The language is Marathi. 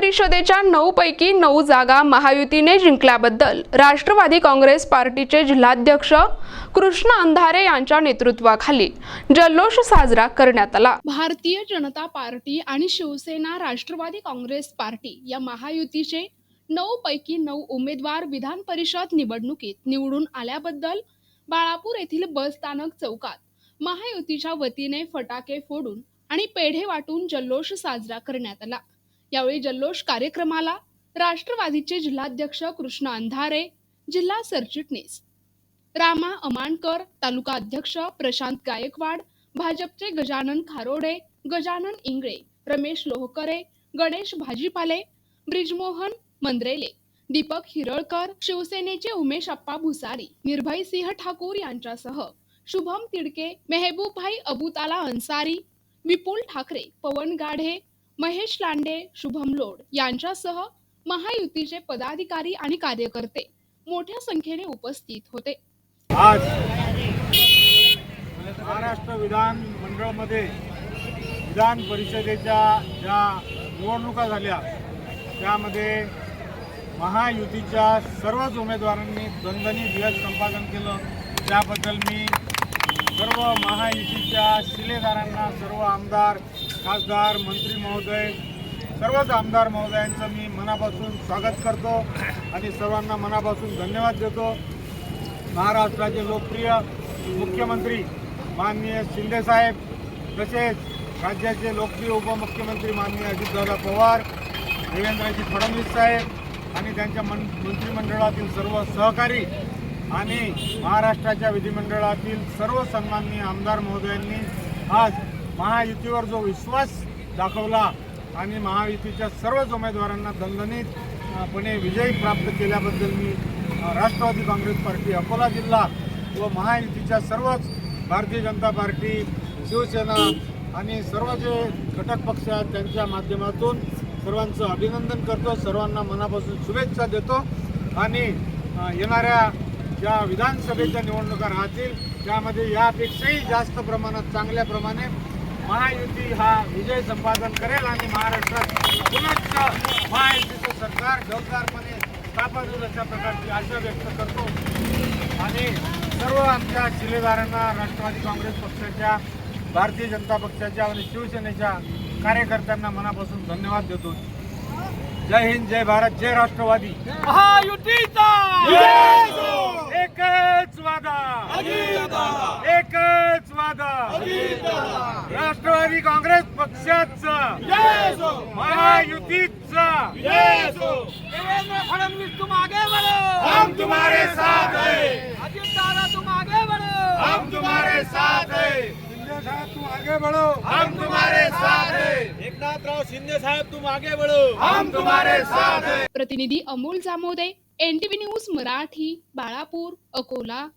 परिषदेच्या 9 पैकी 9 जागा महायुतीने जिंकल्याबद्दल राष्ट्रवादी काँग्रेस पार्टीचे जिल्हाध्यक्ष कृष्ण अंधारे यांच्या नेतृत्वाखाली जल्लोष साजरा करण्यात आला। भारतीय जनता पार्टी आणि शिवसेना राष्ट्रवादी काँग्रेस पार्टी या महायुतीचे 9 पैकी 9 उमेदवार विधान परिषद निवडणुकीत निवडून आल्याबद्दल बाळापूर येथील बस स्थानक चौकात महायुतीच्या वतीने फटाके फोडून आणि पेढे वाटून जल्लोष साजरा करण्यात आला। यावेळी जल्लोष कार्यक्रमाला राष्ट्रवादीचे जिल्हाध्यक्ष कृष्ण अंधारे, जिल्हा सरचिटणीस रामा अमानकर, तालुका अध्यक्ष प्रशांत गायकवाड, भाजपचे गजानन खारोडे, गजानन इंगळे, रमेश लोहकरे, गणेश भाजीपाले, ब्रिजमोहन मंद्रेले, दीपक हिरळकर, शिवसेनेचे उमेश अप्पा भुसारी, निर्भय सिंह ठाकूर यांच्यासह शुभम तिडके, मेहबूबभाई अबुताला अन्सारी, विपुल ठाकरे, पवन गाढे, महेश लांडे, शुभम लोड यांच्यासह महायुतीचे पदाधिकारी आणि कार्यकर्ते मोठ्या संख्येने उपस्थित होते। आज महाराष्ट्र विधान मंडळामध्ये विधान परिषदेच्या ज्या निवडणुका झाल्या त्यामध्ये महायुतीच्या सर्वच उमेदवारांनी दणदणीत यश संपादन केलं। त्याबद्दल मी सर्व महायुतीच्या शिलेदारांना, सर्व आमदार, खासदार, मंत्री महोदय, सर्वच आमदार महोदयांचं मी मनापासून स्वागत करतो आणि सर्वांना मनापासून धन्यवाद देतो। महाराष्ट्राचे लोकप्रिय मुख्यमंत्री माननीय शिंदे साहेब, तसेच राज्याचे लोकप्रिय उपमुख्यमंत्री माननीय अजितदादा पवार, देवेंद्रजी फडणवीस साहेब आणि त्यांच्या मंत्रिमंडळातील सर्व सहकारी आणि महाराष्ट्राच्या विधिमंडळातील सर्व सन्माननीय आमदार महोदयांनी आज महायुतीवर जो विश्वास दाखवला आणि महायुतीच्या सर्वच उमेदवारांना दणदणीतपणे विजयी प्राप्त केल्याबद्दल मी राष्ट्रवादी काँग्रेस पार्टी अकोला जिल्हा व महायुतीच्या सर्वच भारतीय जनता पार्टी, शिवसेना आणि सर्व जे घटक पक्ष आहेत त्यांच्या माध्यमातून सर्वांचं अभिनंदन करतो, सर्वांना मनापासून शुभेच्छा देतो आणि येणाऱ्या ज्या विधानसभेच्या निवडणुका राहतील त्यामध्ये यापेक्षाही जास्त प्रमाणात चांगल्या प्रमाणे महायुती हा विजय संपादन करेल आणि महाराष्ट्रात पुनश्च महायुतीचं सरकार जोरदारपणे स्थापन होईल अशा प्रकारची आशा व्यक्त करतो आणि सर्व आमच्या शिलेदारांना, राष्ट्रवादी काँग्रेस पक्षाच्या, भारतीय जनता पक्षाच्या आणि शिवसेनेच्या कार्यकर्त्यांना मनापासून धन्यवाद देतो। जय हिंद, जय भारत, जय राष्ट्रवादी। महायुतीचा एकच वादा, एकच वादा, राष्ट्रवादी काँग्रेस पक्षाचं, महायुतीचं। देवेंद्र फडणवीस तुम आगे बढ़ो, हम तुम्हारे साथ हैं। अजित दादा तुम आगे बढ़ो, हम तुम्हारे साथ हैं। शिंदे साहब तुम आगे बढ़ो, हम तुम्हारे साथ हैं। एकनाथराव शिंदे साहेब तुम आगे बढ़ो, हम तुम्हारे साथ हैं। प्रतिनिधी अमोल जामोदे, NTV न्यूज मराठी, बाळापूर, अकोला।